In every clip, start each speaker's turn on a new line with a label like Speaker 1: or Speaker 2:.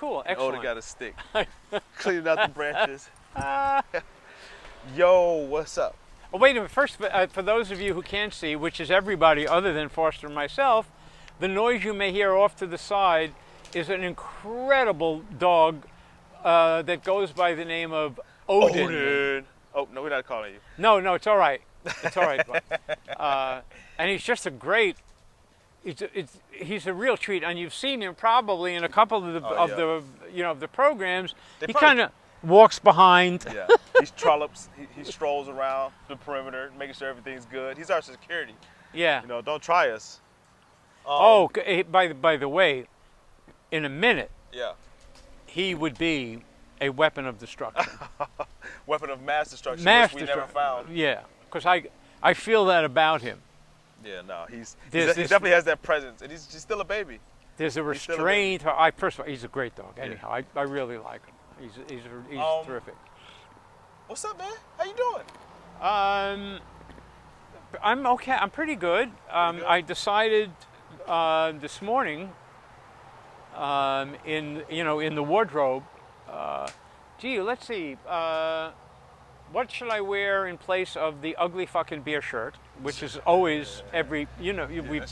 Speaker 1: cool.
Speaker 2: And
Speaker 1: Excellent.
Speaker 2: Oda got a stick. Cleaning out the branches. Yo, what's up?
Speaker 1: Oh, wait a minute. First, for those of you who can't see, which is everybody other than Foster and myself, the noise you may hear off to the side is an incredible dog that goes by the name of Odin.
Speaker 2: Oh, no, we're not calling you.
Speaker 1: No, it's all right. It's all right. And he's just a great. He's a real treat, and you've seen him probably in a couple of the programs. He kind of walks behind.
Speaker 2: Yeah, he trollops. He strolls around the perimeter, making sure everything's good. He's our security.
Speaker 1: Yeah.
Speaker 2: You know, don't try us.
Speaker 1: By the way, in a minute,
Speaker 2: yeah,
Speaker 1: he would be a weapon of destruction.
Speaker 2: Weapon of mass destruction,
Speaker 1: Mass
Speaker 2: which we never found.
Speaker 1: Yeah, because I feel that about him.
Speaker 2: Yeah, no, he definitely has that presence, and he's still a baby.
Speaker 1: There's a restraint. First of all, he's a great dog. Anyhow, I really like him. He's terrific.
Speaker 2: What's up, man? How you doing?
Speaker 1: I'm okay. I'm pretty good. I decided this morning in the wardrobe. Let's see. What should I wear in place of the ugly fucking beer shirt, which is always we've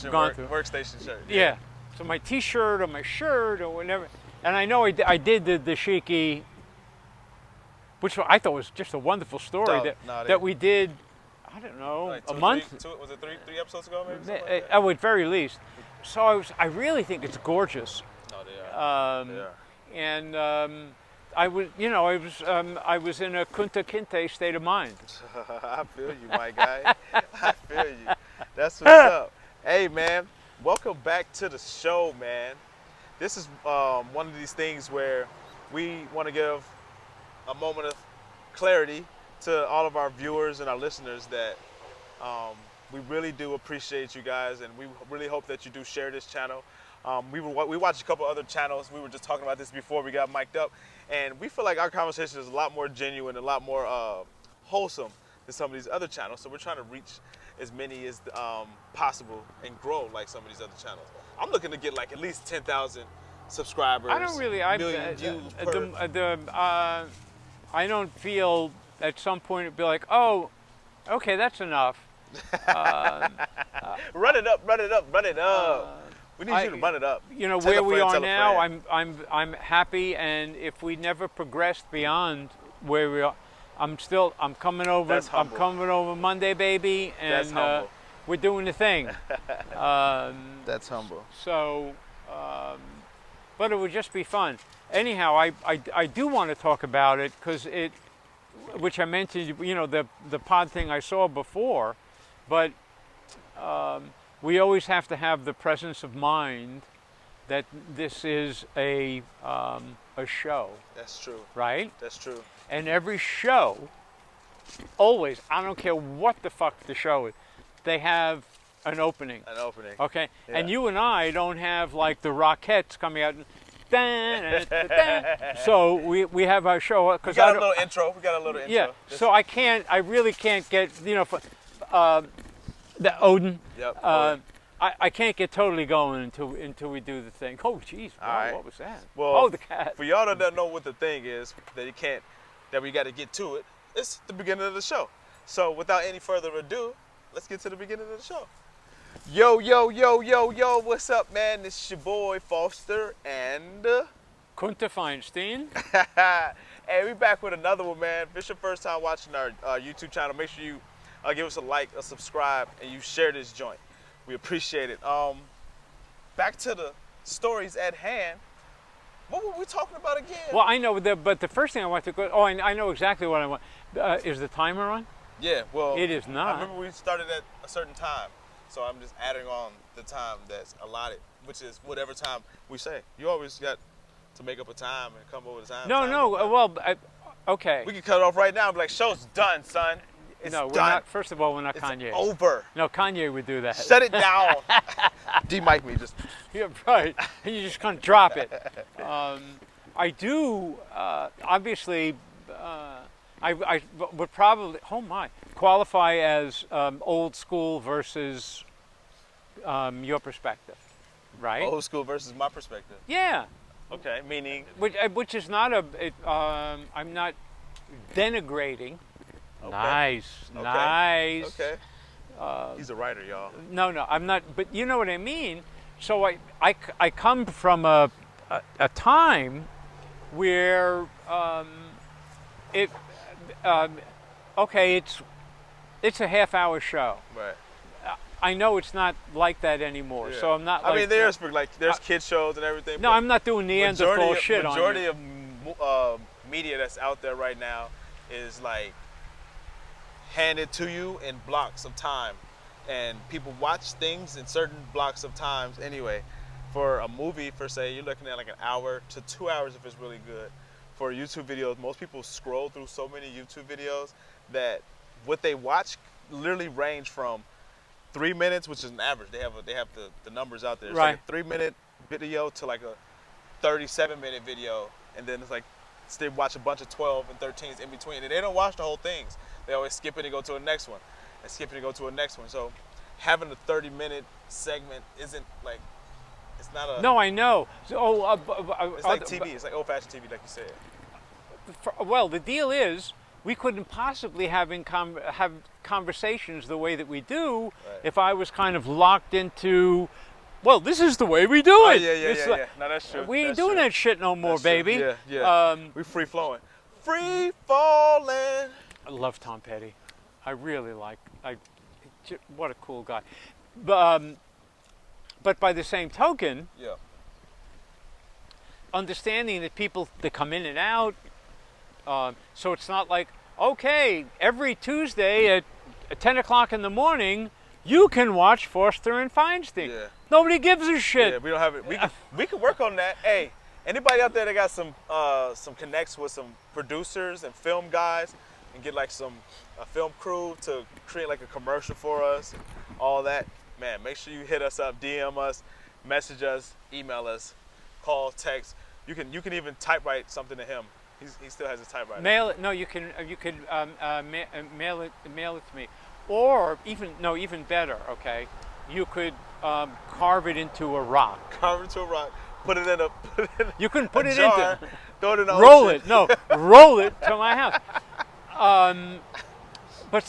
Speaker 1: gone through.
Speaker 2: Workstation shirt.
Speaker 1: Yeah. So my T-shirt or my shirt or whatever. And I know I did the dashiki, which I thought was just a wonderful story that we did. I don't know,
Speaker 2: like
Speaker 1: a month.
Speaker 2: Was it three episodes ago, maybe?
Speaker 1: At very least. So I really think it's gorgeous.
Speaker 2: No, they are. They are.
Speaker 1: And I was in a Kunta Kinte state of mind.
Speaker 2: I feel you, my guy. I feel you. That's what's up. Hey, man, welcome back to the show, man. This is one of these things where we want to give a moment of clarity to all of our viewers and our listeners that we really do appreciate you guys, and we really hope that you do share this channel. We watched a couple other channels. We were just talking about this before we got mic'd up, and we feel like our conversation is a lot more genuine, a lot more wholesome than some of these other channels. So we're trying to reach as many as possible and grow like some of these other channels. I'm looking to get like at least 10,000 subscribers.
Speaker 1: I don't really. I don't feel at some point it'd be like, oh, okay, that's enough.
Speaker 2: Run it up, run it up, run it up. We need you to run it up.
Speaker 1: You know, where we are now, I'm happy, and if we never progressed beyond where we are, I'm coming over. I'm coming over Monday, baby, and we're doing the thing.
Speaker 2: That's humble.
Speaker 1: So, but it would just be fun. Anyhow, I do want to talk about it because which I mentioned, the pod thing I saw before, but. We always have to have the presence of mind that this is a show.
Speaker 2: That's true.
Speaker 1: Right?
Speaker 2: That's true.
Speaker 1: And every show, always, I don't care what the fuck the show is, they have an opening.
Speaker 2: An opening.
Speaker 1: Okay?
Speaker 2: Yeah.
Speaker 1: And you and I don't have like the Rockettes coming out. So we have our show.
Speaker 2: We got a little intro.
Speaker 1: Yeah. So I really can't get, the Odin.
Speaker 2: Yep.
Speaker 1: I can't get totally going until we do the thing. Oh, jeez. Wow, what was that?
Speaker 2: Well,
Speaker 1: the cat.
Speaker 2: For y'all that don't know what the thing is, that we got to get to it, it's the beginning of the show. So without any further ado, let's get to the beginning of the show. Yo, what's up, man? This is your boy Foster and
Speaker 1: Kunta Feinstein.
Speaker 2: Hey, we back with another one, man. If it's your first time watching our YouTube channel, make sure you give us a like, a subscribe, and you share this joint. We appreciate it. Back to the stories at hand. What were we talking about again?
Speaker 1: Well, I know, but the first thing I want to go. Oh, I know exactly what I want. Is the timer on?
Speaker 2: Yeah. Well,
Speaker 1: it is not.
Speaker 2: I remember we started at a certain time, so I'm just adding on the time that's allotted, which is whatever time we say. You always got to make up a time and come over the time.
Speaker 1: Well, okay.
Speaker 2: We can cut it off right now and be like, show's done, son. It's
Speaker 1: no, we're
Speaker 2: done.
Speaker 1: not. First of all, we're not
Speaker 2: it's
Speaker 1: Kanye.
Speaker 2: Over.
Speaker 1: No, Kanye would do that.
Speaker 2: Shut it down. De-mic me just.
Speaker 1: Yeah, right. And you just kind of drop it. I do, obviously, I would probably, qualify as old school versus your perspective, right?
Speaker 2: Old school versus my perspective.
Speaker 1: Yeah.
Speaker 2: Okay, meaning.
Speaker 1: which is not I'm not denigrating.
Speaker 2: Okay.
Speaker 1: Nice,
Speaker 2: Okay.
Speaker 1: nice.
Speaker 2: Okay. He's a writer, y'all.
Speaker 1: No, I'm not. But you know what I mean. So I come from a time where it okay, it's a half-hour show.
Speaker 2: Right.
Speaker 1: I know it's not like that anymore.
Speaker 2: Yeah.
Speaker 1: So I'm not.
Speaker 2: I mean, there's
Speaker 1: I-
Speaker 2: kid shows and everything.
Speaker 1: No,
Speaker 2: but
Speaker 1: I'm not doing Neanderthal shit on
Speaker 2: majority
Speaker 1: you.
Speaker 2: of media that's out there right now is like handed to you in blocks of time, and people watch things in certain blocks of times. Anyway, for a movie, for say, you're looking at like an hour to 2 hours if it's really good. For YouTube videos, most people scroll through so many YouTube videos that what they watch literally range from 3 minutes, which is an average. They have the numbers out there. It's
Speaker 1: Right.
Speaker 2: like a 3-minute video to like a 37-minute video, and then it's like they watch a bunch of 12 and 13s in between, and they don't watch the whole things. They always skip it and go to the next one, and skip it and go to the next one. So having a 30-minute segment isn't like, it's not a.
Speaker 1: No, I know. So,
Speaker 2: It's like TV. It's like old-fashioned TV, like you said.
Speaker 1: Well, the deal is we couldn't possibly have conversations the way that we do
Speaker 2: Right.
Speaker 1: if I was kind of locked into. Well, this is the way we do
Speaker 2: Oh
Speaker 1: it.
Speaker 2: yeah.
Speaker 1: It's like-
Speaker 2: No, that's true.
Speaker 1: We ain't
Speaker 2: That's
Speaker 1: doing
Speaker 2: true.
Speaker 1: that shit no more,
Speaker 2: That's true.
Speaker 1: baby.
Speaker 2: Yeah. We free flowing. Free falling.
Speaker 1: I love Tom Petty. I really like. What a cool guy. But by the same token,
Speaker 2: Yeah.
Speaker 1: understanding that people that come in and out, so it's not like, okay, every Tuesday at 10 o'clock in the morning, you can watch Forster and Feinstein.
Speaker 2: Yeah.
Speaker 1: Nobody gives a shit.
Speaker 2: Yeah, we don't have it. We can work on that. Hey, anybody out there that got some connects with some producers and film guys, and get like a film crew to create like a commercial for us, all that, man, make sure you hit us up, DM us, message us, email us, call, text. You can even typewrite something to him. He still has his typewriter.
Speaker 1: Mail it. No, you can mail it to me, or even better. Okay, you could carve it into a rock.
Speaker 2: Carve it to a rock. Put it in a.
Speaker 1: You can put it
Speaker 2: jar,
Speaker 1: into.
Speaker 2: Throw it in the
Speaker 1: Roll
Speaker 2: ocean.
Speaker 1: it. No, roll it to my house. But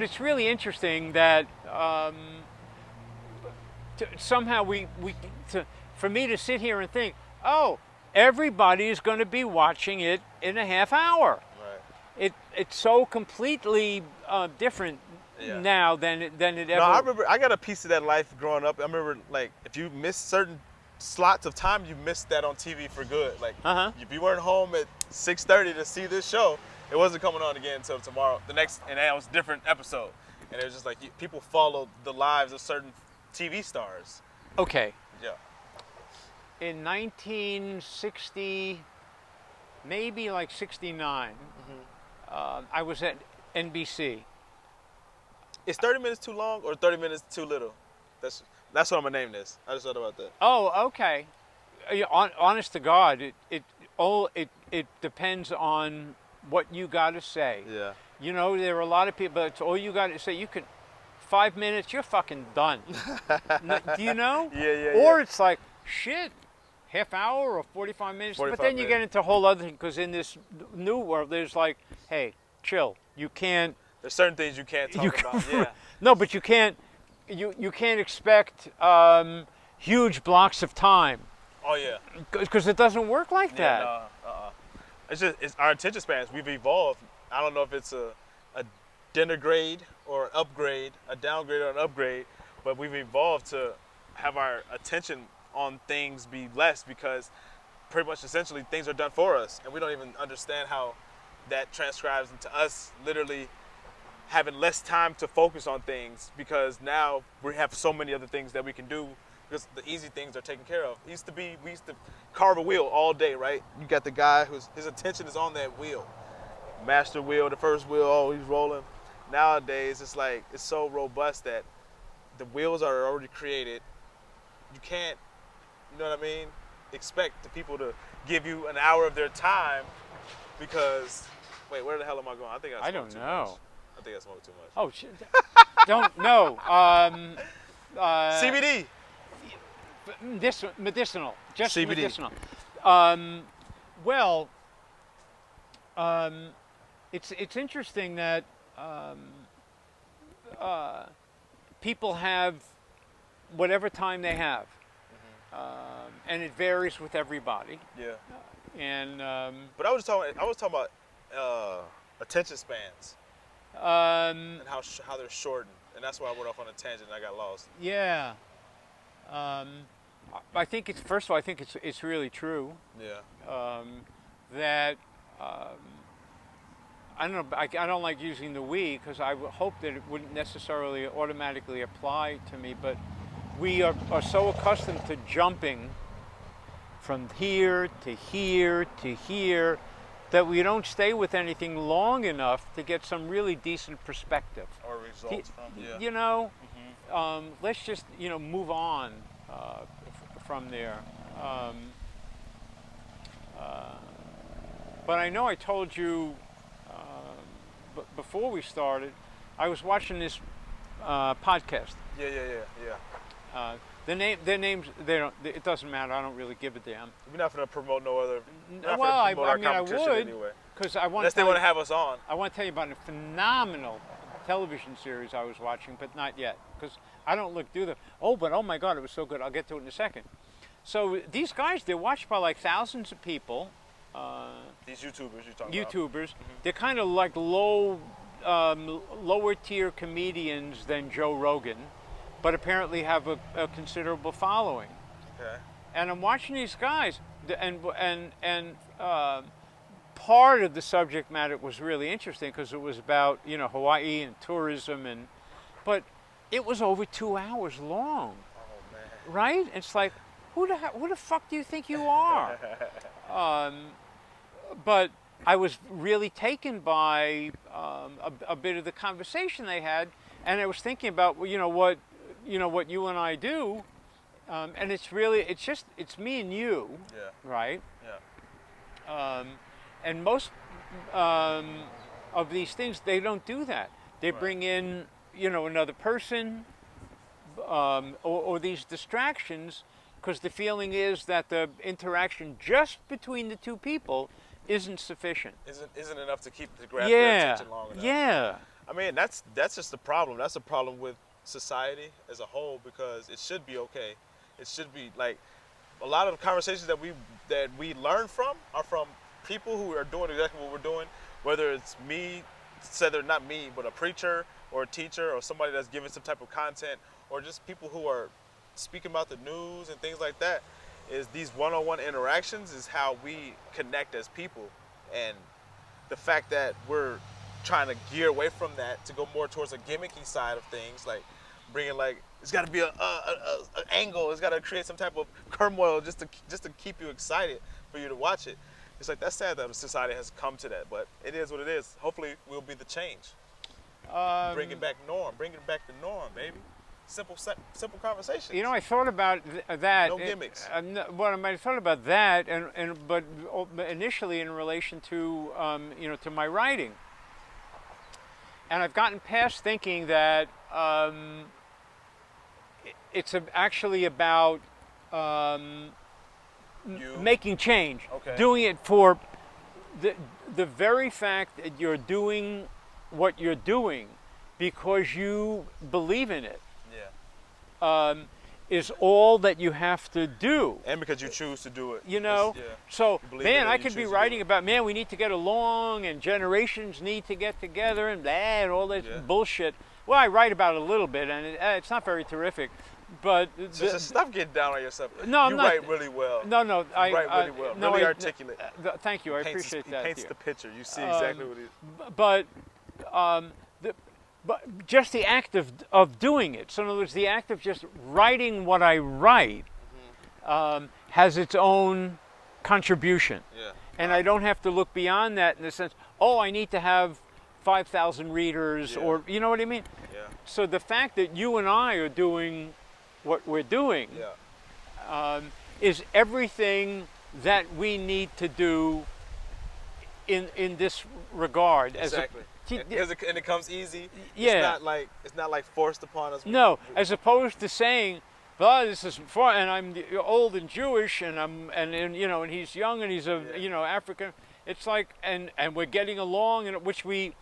Speaker 1: it's really interesting that somehow for me to sit here and think, oh, everybody is going to be watching it in a half hour.
Speaker 2: Right.
Speaker 1: It's so completely different
Speaker 2: Yeah.
Speaker 1: now than it ever.
Speaker 2: No, I remember I got a piece of that life growing up. I remember like if you missed certain slots of time, you missed that on TV for good. Like if you weren't home at 6:30 to see this show, it wasn't coming on again until tomorrow. The next, and that was a different episode. And it was just like people followed the lives of certain TV stars.
Speaker 1: Okay.
Speaker 2: Yeah.
Speaker 1: In 1960, maybe like 69, I was at NBC.
Speaker 2: Is 30 minutes too long or 30 minutes too little? That's what I'm gonna name this. I just thought about that.
Speaker 1: Oh, okay. Honest to God, it depends on what you got to say.
Speaker 2: Yeah.
Speaker 1: You know, there are a lot of people. It's all you got to say. You can 5 minutes, you're fucking done. Do you know?
Speaker 2: Yeah.
Speaker 1: Or it's like shit. Half hour or 45 minutes.
Speaker 2: 45
Speaker 1: but then you get
Speaker 2: minutes.
Speaker 1: into a whole other thing because in this new world, there's like, hey, chill. You can't.
Speaker 2: There's certain things you can't talk about. Yeah.
Speaker 1: No, but you can't. You can't expect huge blocks of time
Speaker 2: Oh yeah.
Speaker 1: because it doesnn't work like that.
Speaker 2: Yeah, no, it's our attention spans. We've evolved. I don't know if it's a denigrade or an upgrade, a downgrade or an upgrade, but we've evolved to have our attention on things be less because pretty much essentially things are done for us, and we don't even understand how that transcribes into us literally having less time to focus on things because now we have so many other things that we can do because the easy things are taken care of. We used to carve a wheel all day, right? You got the guy his attention is on that wheel. Master wheel, the first wheel, oh, he's rolling. Nowadays, it's like, it's so robust that the wheels are already created. You can't, you know what I mean? Expect the people to give you an hour of their time because, wait, where the hell am I going? I think I
Speaker 1: I
Speaker 2: smoked
Speaker 1: don't
Speaker 2: too
Speaker 1: know.
Speaker 2: much. I think I smoked too much.
Speaker 1: Oh shit! Don't know.
Speaker 2: CBD.
Speaker 1: Medicinal, just
Speaker 2: CBD.
Speaker 1: medicinal. Um, well, it's interesting that people have whatever time they have, and it varies with everybody.
Speaker 2: Yeah.
Speaker 1: And
Speaker 2: But I was talking about attention spans
Speaker 1: um,
Speaker 2: and how they're shortened, and that's why I went off on a tangent and I got lost.
Speaker 1: yeah, I think it's first of all, I think it's really true.
Speaker 2: Yeah.
Speaker 1: That I don't know. I don't like using the we because I would hope that it wouldn't necessarily automatically apply to me. But we are so accustomed to jumping from here to here to here that we don't stay with anything long enough to get some really decent perspective.
Speaker 2: Or results from. Yeah.
Speaker 1: You know, let's just move on from there. But I know I told you before we started, I was watching this podcast.
Speaker 2: Yeah.
Speaker 1: Their names, they don't. It doesn't matter. I don't really give a damn.
Speaker 2: We're not going to promote no other. Not
Speaker 1: Well,
Speaker 2: finna promote our
Speaker 1: I
Speaker 2: competition
Speaker 1: would,
Speaker 2: anyway.
Speaker 1: because I want.
Speaker 2: Unless they want to have us on.
Speaker 1: I want to tell you about a phenomenal television series I was watching, but not yet, because I don't look through them. But oh my God, it was so good. I'll get to it in a second. So these guys, they're watched by like thousands of people.
Speaker 2: These YouTubers you're talking about.
Speaker 1: YouTubers. They're kind of like lower tier comedians than Joe Rogan, but apparently have a considerable following.
Speaker 2: Okay.
Speaker 1: And I'm watching these guys, and part of the subject matter was really interesting because it was about Hawaii and tourism, but it was over 2 hours long.
Speaker 2: Oh man.
Speaker 1: Right? It's like, who the fuck do you think you are? But I was really taken by a bit of the conversation they had, and I was thinking about what you and I do, and it's me and you,
Speaker 2: Yeah.
Speaker 1: right?
Speaker 2: Yeah.
Speaker 1: And most of these things, they don't do that. They
Speaker 2: Right.
Speaker 1: bring in another person, or these distractions, because the feeling is that the interaction just between the two people isn't sufficient.
Speaker 2: Isn't enough to grab their attention long enough.
Speaker 1: Yeah.
Speaker 2: I mean, that's just the problem. That's a problem with society as a whole, because it should be okay. It should be like a lot of the conversations that we learn from are from people who are doing exactly what we're doing. Whether it's me, not me, but a preacher or a teacher or somebody that's giving some type of content, or just people who are speaking about the news and things like that. Is these one-on-one interactions is how we connect as people, and the fact that we're trying to gear away from that to go more towards a gimmicky side of things, like bringing it's got to be an angle, it's got to create some type of turmoil just to keep you excited for you to watch it. It's like, that's sad that society has come to that, but it is what it is. Hopefully we'll be the change. Bringing back the norm, baby. Simple conversations.
Speaker 1: I thought about that.
Speaker 2: No gimmicks.
Speaker 1: I thought about that, but initially in relation to to my writing, and I've gotten past thinking that it's actually about making change,
Speaker 2: Okay.
Speaker 1: doing it for the very fact that you're doing what you're doing because you believe in it.
Speaker 2: Yeah.
Speaker 1: Is all that you have to do.
Speaker 2: And because you choose to do it.
Speaker 1: So,
Speaker 2: You believe in it
Speaker 1: man,
Speaker 2: and
Speaker 1: I
Speaker 2: you
Speaker 1: could be
Speaker 2: choose to do
Speaker 1: writing
Speaker 2: it.
Speaker 1: about, man, we need to get along and generations need to get together and blah, and all this
Speaker 2: Yeah.
Speaker 1: bullshit. Well, I write about it a little bit, and it's not very terrific. But
Speaker 2: Just stop getting down on yourself.
Speaker 1: No, I'm
Speaker 2: you
Speaker 1: not.
Speaker 2: write really well.
Speaker 1: No,
Speaker 2: You write really well.
Speaker 1: no,
Speaker 2: really articulate.
Speaker 1: Thank you, I
Speaker 2: Paints-
Speaker 1: appreciate
Speaker 2: he
Speaker 1: that.
Speaker 2: paints
Speaker 1: dear.
Speaker 2: the picture. You see exactly what it is.
Speaker 1: But but just the act of doing it. So in other words, the act of just writing what I write has its own contribution.
Speaker 2: Yeah.
Speaker 1: And I don't have to look beyond that in the sense, I need to have 5,000 readers,
Speaker 2: Yeah.
Speaker 1: or you know what I mean?
Speaker 2: Yeah.
Speaker 1: So the fact that you and I are doing what we're doing
Speaker 2: Yeah.
Speaker 1: is everything that we need to do in this regard.
Speaker 2: Exactly. And it comes easy.
Speaker 1: Yeah.
Speaker 2: It's not like forced upon us.
Speaker 1: No, as opposed to saying, Well, this is fun, and I'm old and Jewish, and and he's young, and he's African. It's like, and we're getting along, and which we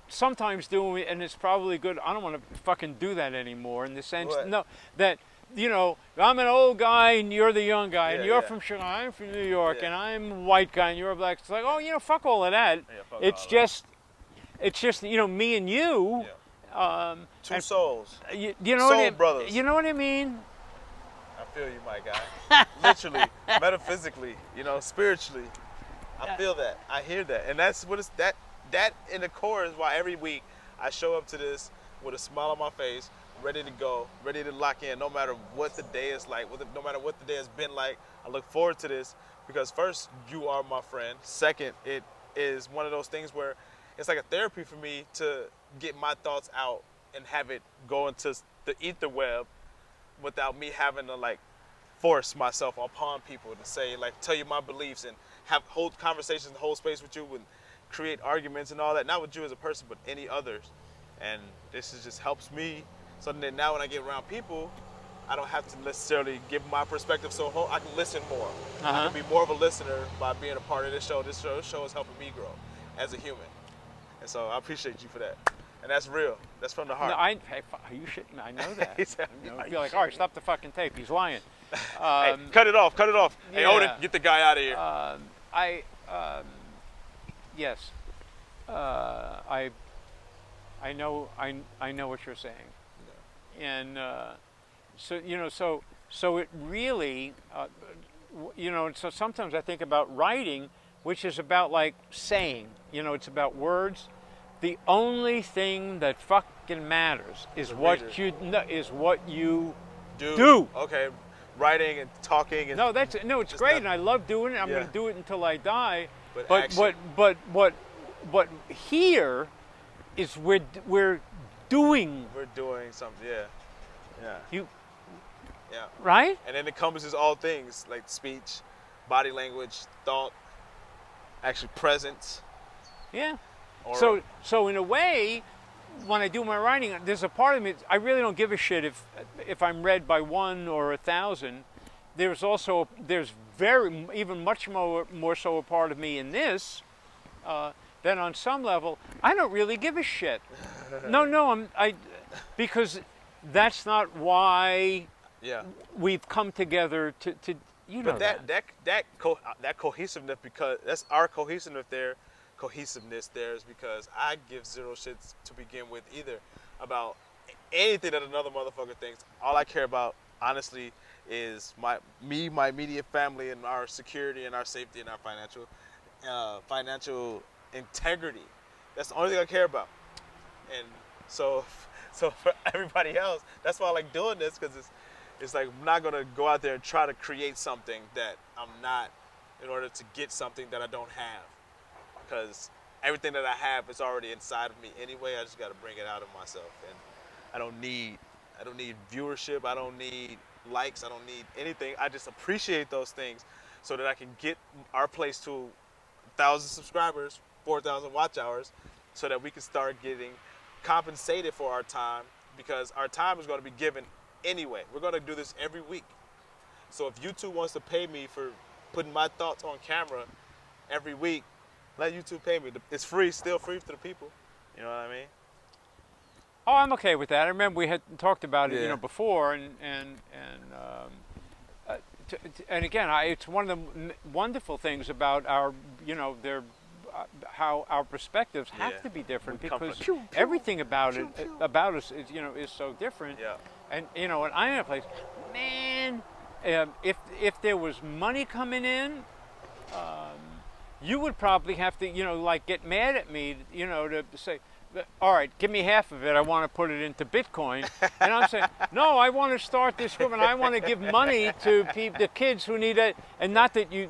Speaker 1: sometimes do, and it's probably good. I don't want to fucking do that anymore. In the sense,
Speaker 2: What?
Speaker 1: no, that I'm an old guy and you're the young guy, and
Speaker 2: Yeah,
Speaker 1: you're
Speaker 2: yeah.
Speaker 1: from Chicago, I'm from New York,
Speaker 2: Yeah.
Speaker 1: and I'm a white guy and you're a black. It's like, oh, fuck all of that.
Speaker 2: Yeah, fuck
Speaker 1: It's
Speaker 2: all that.
Speaker 1: just me and you.
Speaker 2: Yeah. Two
Speaker 1: And
Speaker 2: souls.
Speaker 1: you know
Speaker 2: Soul
Speaker 1: what I,
Speaker 2: brothers.
Speaker 1: You know what I mean?
Speaker 2: I feel you, my guy. Literally, metaphysically, spiritually. I feel that. I hear that. And that's what it's that in the core is why every week I show up to this with a smile on my face, ready to go, ready to lock in, no matter what the day is like, no matter what the day has been like. I look forward to this because first, you are my friend. Second, it is one of those things where it's like a therapy for me to get my thoughts out and have it go into the ether web without me having to force myself upon people to say tell you my beliefs and hold conversations, hold space with you and create arguments and all that. Not with you as a person, but any others. And this just helps me so that now when I get around people, I don't have to necessarily give my perspective so I can listen more. I can be more of a listener by being a part of this show. This show is helping me grow as a human. And so I appreciate you for that. And that's real. That's from the heart.
Speaker 1: No, are you shitting me? I know that.
Speaker 2: He said,
Speaker 1: You'd be like, all right, stop the fucking tape. He's lying.
Speaker 2: Hey, cut it off. Hey,
Speaker 1: yeah.
Speaker 2: Odin, get the guy out of here.
Speaker 1: Yes. I know what you're saying. And so it really, so sometimes I think about writing, which is about saying, it's about words. The only thing that fucking matters is what you do.
Speaker 2: Okay, writing and talking and
Speaker 1: it's great, and I love doing it. I'm going to do it until I die.
Speaker 2: But
Speaker 1: But here is we're doing.
Speaker 2: We're doing something. Yeah.
Speaker 1: You
Speaker 2: Yeah.
Speaker 1: right?
Speaker 2: And then it encompasses all things like speech, body language, thought, actually presence.
Speaker 1: Yeah.
Speaker 2: Aura.
Speaker 1: So in a way, when I do my writing, there's a part of me I really don't give a shit if I'm read by 1 or 1,000. There's even much more so a part of me in this that on some level I don't really give a shit. No, because that's not why we've come together to
Speaker 2: But that cohesiveness, because that's our cohesiveness there. Cohesiveness there is because I give zero shits to begin with either about anything that another motherfucker thinks. All I care about, honestly, is my immediate family, and our security and our safety and our financial integrity. That's the only thing I care about. And so for everybody else, that's why I like doing this, because it's like I'm not gonna go out there and try to create something that I'm not in order to get something that I don't have. Because everything that I have is already inside of me anyway. I just got to bring it out of myself, and I don't need viewership. I don't need likes. I don't need anything. I just appreciate those things so that I can get our place to 1,000 subscribers, 4,000 watch hours, so that we can start getting compensated for our time, because our time is going to be given anyway. We're going to do this every week. So if YouTube wants to pay me for putting my thoughts on camera every week, let YouTube pay me. It's free, still free to the people. You know what I mean?
Speaker 1: Oh, I'm okay with that. I remember we had talked about it,
Speaker 2: Yeah.
Speaker 1: before, and again, it's one of the wonderful things about our, how our perspectives have
Speaker 2: Yeah.
Speaker 1: to be different,
Speaker 2: We come
Speaker 1: because
Speaker 2: from-
Speaker 1: everything about us is so different.
Speaker 2: Yeah.
Speaker 1: And when I'm in a place, man, if there was money coming in, you would probably have to, get mad at me, to say, all right, give me half of it. I want to put it into Bitcoin. And I'm saying, no, I want to start this group, and I want to give money to the kids who need it, and not that you,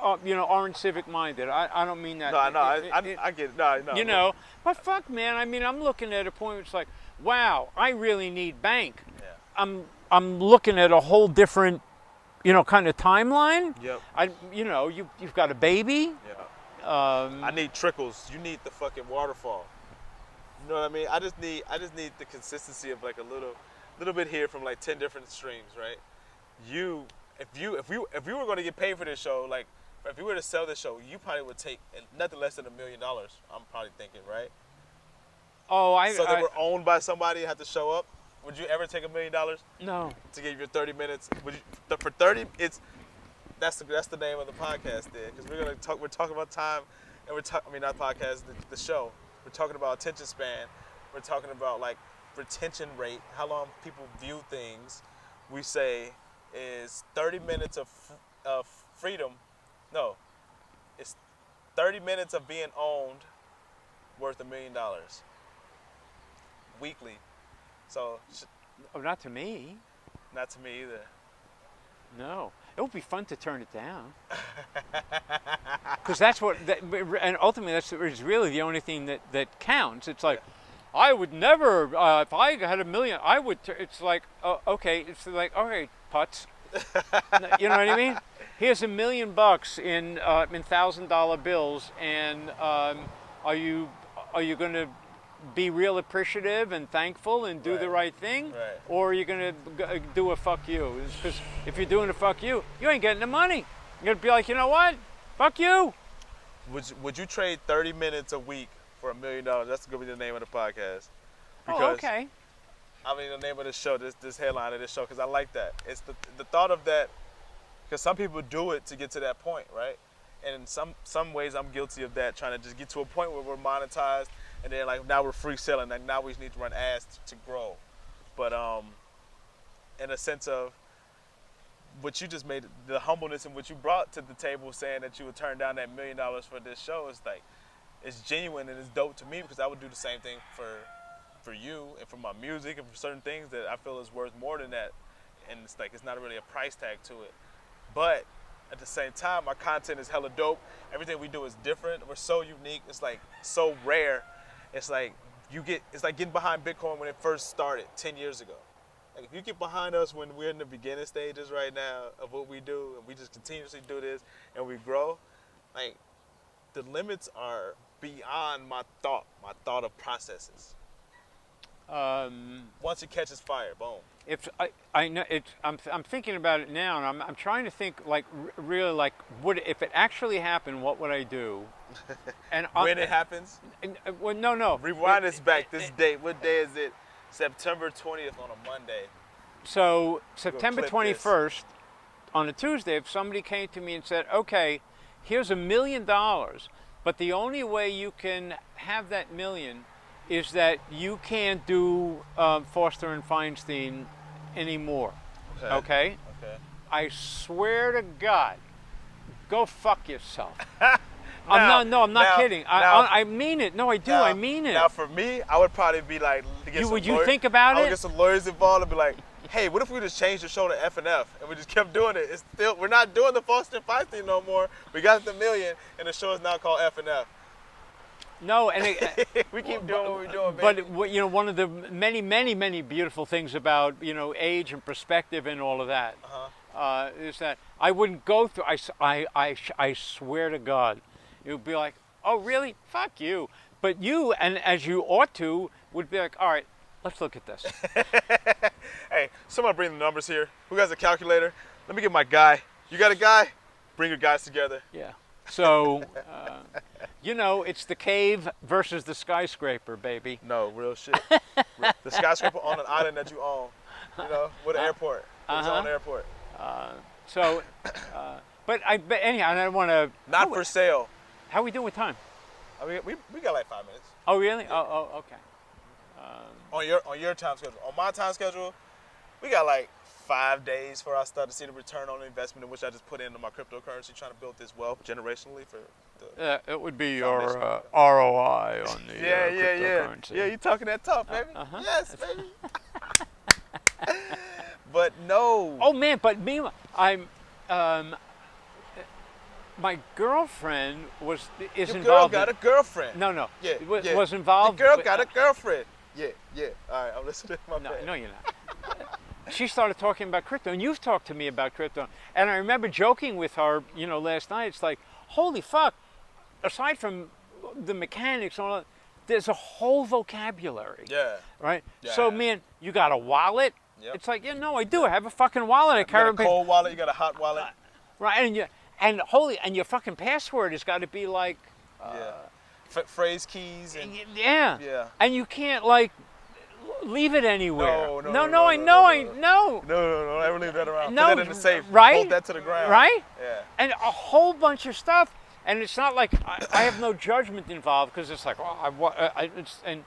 Speaker 1: aren't civic-minded. I don't mean that.
Speaker 2: No, I get it. No.
Speaker 1: But fuck, man. I mean, I'm looking at a point where it's like, wow, I really need bank.
Speaker 2: Yeah.
Speaker 1: I'm looking at a whole different, kind of timeline.
Speaker 2: Yep.
Speaker 1: You've got a baby.
Speaker 2: Yeah.
Speaker 1: Um,
Speaker 2: I need trickles. You need the fucking waterfall. You know what I mean? I just need the consistency of like a little bit here from like 10 different streams, right? If we were going to get paid for this show, like if we were to sell this show, you probably would take nothing less than $1 million. I'm probably thinking, right?
Speaker 1: Oh,
Speaker 2: So they were owned by somebody and had to show up. Would you ever take $1 million
Speaker 1: no.
Speaker 2: to give your 30 minutes? Would you, for 30? That's the name of the podcast, there, because we're talking about time, and not podcast, the show. We're talking about attention span. We're talking about like retention rate, how long people view things. We say is 30 minutes of freedom. No, it's 30 minutes of being owned worth $1 million weekly. So,
Speaker 1: Oh, not to me.
Speaker 2: not to me either.
Speaker 1: No. It would be fun to turn it down. Because that's what, and ultimately that's is really the only thing that counts. It's like, I would never, if I had $1 million, I would, it's like, okay, it's like, okay, putz. You know what I mean? Here's $1 million in $1,000 bills, and are you going to be real appreciative and thankful and do the right thing, or are you going to do a fuck you? Because if you're doing a fuck you, you ain't getting the money. You're going to be like, you know what? Fuck you.
Speaker 2: Would you trade 30 minutes a week for $1 million? That's going to be the name of the podcast.
Speaker 1: Oh, okay.
Speaker 2: I mean, the name of the show, this headline of this show, because I like that. It's the thought of that, because some people do it to get to that point, right? And in some ways, I'm guilty of that, trying to just get to a point where we're monetized, and then like now we're free selling, like now we just need to run ads to grow. But in a sense of what you just made, the humbleness and what you brought to the table, saying that you would turn down that $1 million for this show, is like, it's genuine and it's dope to me, because I would do the same thing for you and for my music and for certain things that I feel is worth more than that. And it's like, it's not really a price tag to it. But at the same time, our content is hella dope. Everything we do is different. We're so unique. It's like so rare. It's like it's like getting behind Bitcoin when it first started 10 years ago. Like if you get behind us when we're in the beginning stages right now of what we do, and we just continuously do this and we grow, like the limits are beyond my thought of processes. Once it catches fire, boom.
Speaker 1: If I know it's, I'm thinking about it now, and I'm trying to think like really like, if it actually happened, what would I do? And
Speaker 2: when it happens?
Speaker 1: Well, no.
Speaker 2: Rewind us back. This date. What day is it? September 20th on a Monday.
Speaker 1: So September 21st on a Tuesday, if somebody came to me and said, okay, here's $1 million, but the only way you can have that million is that you can't do Foster and Feinstein anymore. Okay? I swear to God, go fuck yourself. I'm not kidding. I mean it. No, I do. I mean it.
Speaker 2: Now, for me, I would probably be like,
Speaker 1: would you think about it?
Speaker 2: I would get some lawyers involved and be like, hey, what if we just changed the show to F&F and we just kept doing it? It's still, we're not doing the Foster and Feinstein no more. We got the $1 million, and the show is now called F&F.
Speaker 1: No, and
Speaker 2: we keep doing what we're doing, baby.
Speaker 1: But you know, one of the many beautiful things about age and perspective and all of that is that I wouldn't go through. I swear to God, it would be like, oh really? Fuck you. But you, and as you ought to, would be like, all right, let's look at this.
Speaker 2: Hey, somebody bring the numbers here. Who has a calculator? Let me get my guy. You got a guy? Bring your guys together.
Speaker 1: Yeah. So, it's the cave versus the skyscraper, baby.
Speaker 2: No, real shit. The skyscraper on an island that you own, with an airport. It's on an airport.
Speaker 1: But anyhow, I don't want to.
Speaker 2: Not for sale.
Speaker 1: How are we doing with time?
Speaker 2: I mean, we got like 5 minutes.
Speaker 1: Oh, really? Yeah. Oh, okay.
Speaker 2: On your time schedule. On my time schedule, we got like 5 days for I start to see the return on the investment in which I just put into my cryptocurrency, trying to build this wealth generationally for the
Speaker 1: it would be your ROI on the cryptocurrency.
Speaker 2: Yeah, you talking that talk, baby. Yes, baby. But no.
Speaker 1: Oh man, but meanwhile, my girlfriend is involved.
Speaker 2: Your girl got a girlfriend.
Speaker 1: No.
Speaker 2: Yeah,
Speaker 1: was involved.
Speaker 2: The girl got a girlfriend. Yeah. All right, I'm listening to my man.
Speaker 1: No, you're not. She started talking about crypto, and you've talked to me about crypto. And I remember joking with her, last night. It's like, holy fuck! Aside from the mechanics and all that, there's a whole vocabulary.
Speaker 2: Yeah.
Speaker 1: Right.
Speaker 2: Yeah.
Speaker 1: So, man, you got a wallet.
Speaker 2: Yep.
Speaker 1: It's like, yeah, no, I do. I have a fucking wallet. I
Speaker 2: You
Speaker 1: carry
Speaker 2: got a cold wallet. You got a hot wallet.
Speaker 1: right, and your fucking password has got to be like,
Speaker 2: Yeah. Phrase keys and
Speaker 1: yeah,
Speaker 2: yeah.
Speaker 1: and you can't like leave it anywhere.
Speaker 2: No,
Speaker 1: I know, I know.
Speaker 2: No, never leave that around.
Speaker 1: No,
Speaker 2: Put that in the safe.
Speaker 1: right?
Speaker 2: Hold that to the ground.
Speaker 1: Right?
Speaker 2: Yeah.
Speaker 1: And a whole bunch of stuff. And it's not like I have no judgment involved because it's like, and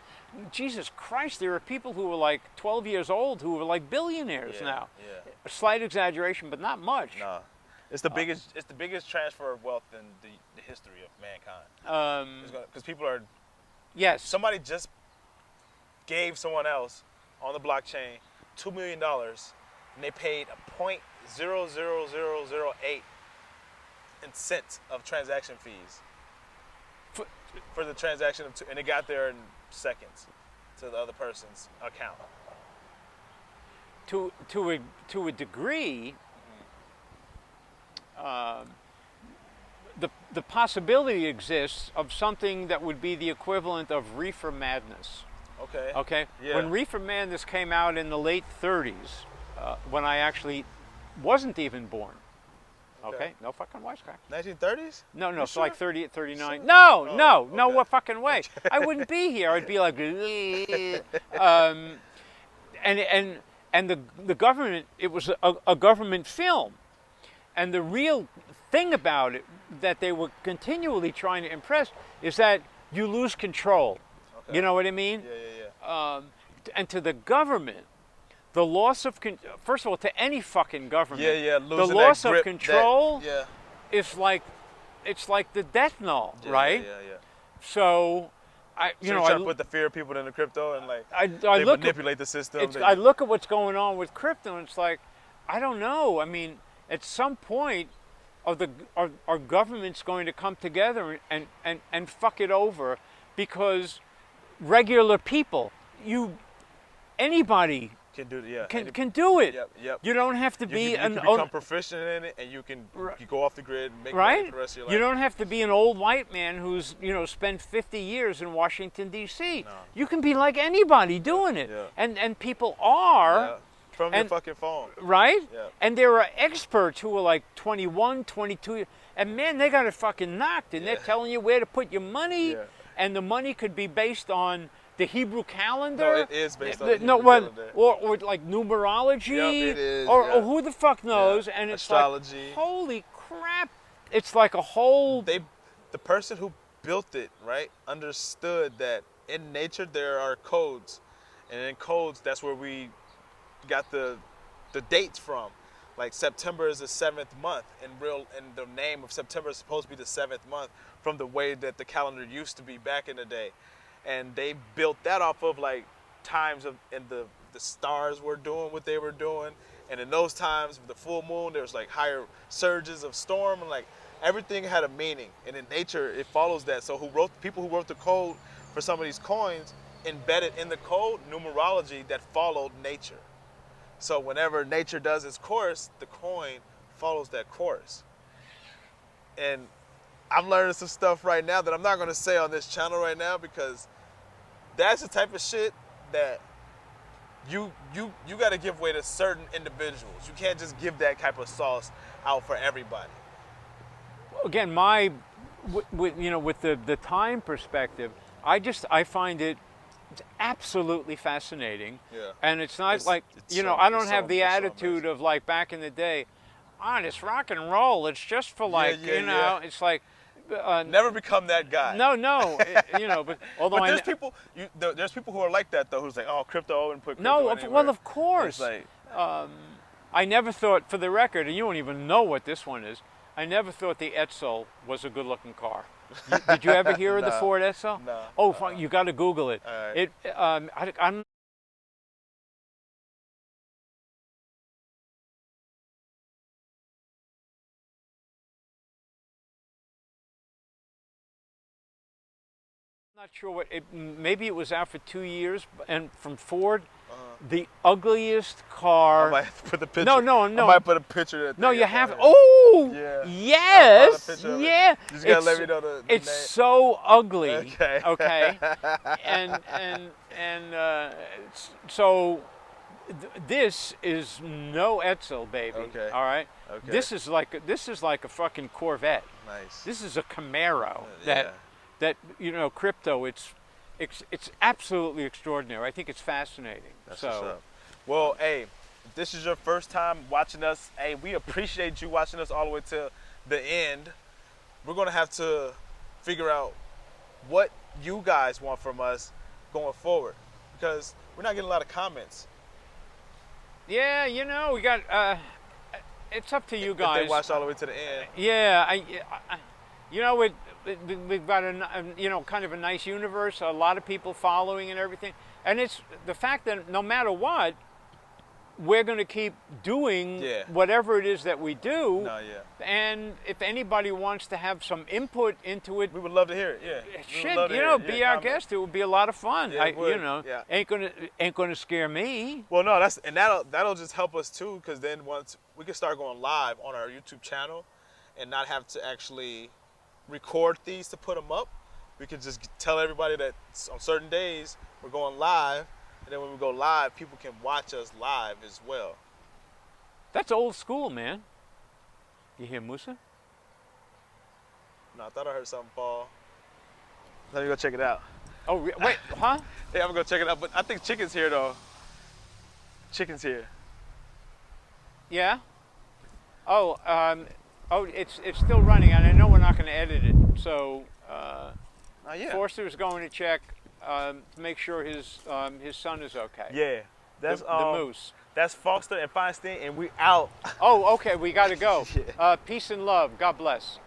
Speaker 1: Jesus Christ, there are people who are like 12 years old who are like billionaires now.
Speaker 2: Yeah.
Speaker 1: A slight exaggeration, but not much.
Speaker 2: Nah. It's the biggest transfer of wealth in the history of mankind. Because people are,
Speaker 1: Yes.
Speaker 2: somebody just gave someone else on the blockchain $2 million and they paid a 0.00008 in cents of transaction fees for the transaction of and it got there in seconds to the other person's account.
Speaker 1: To a degree, the possibility exists of something that would be the equivalent of reefer madness.
Speaker 2: Okay.
Speaker 1: Okay.
Speaker 2: Yeah.
Speaker 1: When reefer madness came out in the late 30s, when I actually wasn't even born. Okay. No fucking wisecrack.
Speaker 2: 1930s?
Speaker 1: No,
Speaker 2: You
Speaker 1: so
Speaker 2: sure?
Speaker 1: like 38, 39.
Speaker 2: Sure?
Speaker 1: No,
Speaker 2: Oh,
Speaker 1: no
Speaker 2: okay.
Speaker 1: what fucking way. I wouldn't be here. I'd be like, and the government. It was a government film, and the real thing about it that they were continually trying to impress is that you lose control.
Speaker 2: Okay.
Speaker 1: You know what I mean?
Speaker 2: Yeah.
Speaker 1: And to the government, the loss of first of all, to any fucking government,
Speaker 2: Yeah.
Speaker 1: the
Speaker 2: Losing
Speaker 1: loss
Speaker 2: that grip,
Speaker 1: of control
Speaker 2: yeah.
Speaker 1: is like, it's like the death knell,
Speaker 2: Yeah,
Speaker 1: right?
Speaker 2: Yeah.
Speaker 1: So,
Speaker 2: So you're trying to put the fear of people in the crypto and like
Speaker 1: I
Speaker 2: they
Speaker 1: look
Speaker 2: manipulate the system.
Speaker 1: I look at what's going on with crypto, and it's like, I don't know. I mean, at some point, are governments going to come together and fuck it over because regular people, anybody
Speaker 2: can do it. Yeah.
Speaker 1: can do it.
Speaker 2: Yep.
Speaker 1: You don't have to
Speaker 2: You
Speaker 1: be
Speaker 2: can become proficient in it, and you go off the grid and make money
Speaker 1: right.
Speaker 2: for the rest of your life.
Speaker 1: You don't have to be an old white man who's spent 50 years in Washington D.C.
Speaker 2: No.
Speaker 1: You can be like anybody doing it,
Speaker 2: Yeah.
Speaker 1: and people are.
Speaker 2: Yeah. From your fucking phone.
Speaker 1: Right?
Speaker 2: Yeah.
Speaker 1: And there are experts who are like 21, 22, and man, they got it fucking knocked, and they're telling you where to put your money,
Speaker 2: Yeah.
Speaker 1: and the money could be based on the Hebrew calendar.
Speaker 2: No, it is based on the Hebrew
Speaker 1: well,
Speaker 2: calendar.
Speaker 1: or like numerology,
Speaker 2: Yep, it is,
Speaker 1: or
Speaker 2: yeah.
Speaker 1: who the fuck knows,
Speaker 2: Yeah.
Speaker 1: and it's
Speaker 2: astrology.
Speaker 1: like, holy crap, it's like a whole...
Speaker 2: The person who built it, right, understood that in nature there are codes, and in codes that's where we got the dates from. Like September is the 7th month, and the name of September is supposed to be the 7th month from the way that the calendar used to be back in the day. And they built that off of like times and the stars were doing what they were doing, and in those times the full moon there was like higher surges of storm, and like everything had a meaning, and in nature it follows that. So people who wrote the code for some of these coins embedded in the code numerology that followed nature. So whenever nature does its course, the coin follows that course. And I'm learning some stuff right now that I'm not going to say on this channel right now, because that's the type of shit that you got to give way to certain individuals. You can't just give that type of sauce out for everybody.
Speaker 1: Again, with the time perspective, I find it's absolutely fascinating.
Speaker 2: Yeah.
Speaker 1: And it's not
Speaker 2: It's
Speaker 1: I don't have the
Speaker 2: so
Speaker 1: attitude of like back in the day, it's rock and roll. It's just for like,
Speaker 2: yeah.
Speaker 1: it's like,
Speaker 2: Never become that guy.
Speaker 1: no, but although
Speaker 2: But there's people who are like that though, who's like, oh, crypto and put crypto
Speaker 1: no,
Speaker 2: anywhere.
Speaker 1: well, of course.
Speaker 2: It's like,
Speaker 1: I never thought, for the record, and you don't even know what this one is, I never thought the Edsel was a good-looking car. Did you ever hear of the
Speaker 2: No.
Speaker 1: Ford Edsel?
Speaker 2: No.
Speaker 1: Oh, fine, you got to Google it.
Speaker 2: All right.
Speaker 1: I'm not sure maybe it was out for 2 years, and from Ford, the ugliest car.
Speaker 2: I might have to put the picture.
Speaker 1: No.
Speaker 2: I might put a picture of that.
Speaker 1: No,
Speaker 2: thing
Speaker 1: you
Speaker 2: up on
Speaker 1: have.
Speaker 2: here.
Speaker 1: Oh,
Speaker 2: Yeah.
Speaker 1: yes,
Speaker 2: I'll find a picture of it.
Speaker 1: yeah.
Speaker 2: You just gotta let me know the
Speaker 1: It's
Speaker 2: name.
Speaker 1: so ugly.
Speaker 2: Okay.
Speaker 1: Okay. So This is no Etzel, baby.
Speaker 2: Okay.
Speaker 1: All right.
Speaker 2: Okay.
Speaker 1: This is like a fucking Corvette.
Speaker 2: Nice.
Speaker 1: This is a Camaro
Speaker 2: Yeah.
Speaker 1: that crypto. It's absolutely extraordinary. I think it's fascinating.
Speaker 2: That's
Speaker 1: so.
Speaker 2: what's up. Well, hey, if this is your first time watching us, hey, we appreciate you watching us all the way to the end. We're gonna have to figure out what you guys want from us going forward, because we're not getting a lot of comments.
Speaker 1: Yeah, we got. It's up to you
Speaker 2: If
Speaker 1: guys.
Speaker 2: they watched all the way to the end.
Speaker 1: Yeah, we've got kind of a nice universe, a lot of people following and everything, and it's the fact that no matter what, we're going to keep doing
Speaker 2: Yeah.
Speaker 1: whatever it is that we do.
Speaker 2: No, yeah.
Speaker 1: And if anybody wants to have some input into it,
Speaker 2: We would love to hear it. Yeah. We would
Speaker 1: shit,
Speaker 2: love to hear it.
Speaker 1: be
Speaker 2: Yeah,
Speaker 1: our
Speaker 2: comment.
Speaker 1: guest. It would be a lot of fun.
Speaker 2: Yeah, it would. Yeah.
Speaker 1: Ain't gonna scare me.
Speaker 2: Well, no, that'll just help us too, because then once we can start going live on our YouTube channel, and not have to actually record these to put them up. We can just tell everybody that on certain days we're going live, and then when we go live, people can watch us live as well.
Speaker 1: That's old school, man. You hear Musa?
Speaker 2: No, I thought I heard something, Paul. Let me go check it out.
Speaker 1: Oh, wait, huh?
Speaker 2: Yeah, I'm gonna go check it out. But I think Chicken's here though. Chicken's here.
Speaker 1: Yeah. Oh, it's still running, and I know we're not going to edit it. So
Speaker 2: Oh yeah.
Speaker 1: Forster's going to check to make sure his son is okay.
Speaker 2: Yeah. That's
Speaker 1: the moose.
Speaker 2: That's Foster and Feinstein, and we out.
Speaker 1: Oh, okay, we got to go.
Speaker 2: Yeah.
Speaker 1: Peace and love. God bless.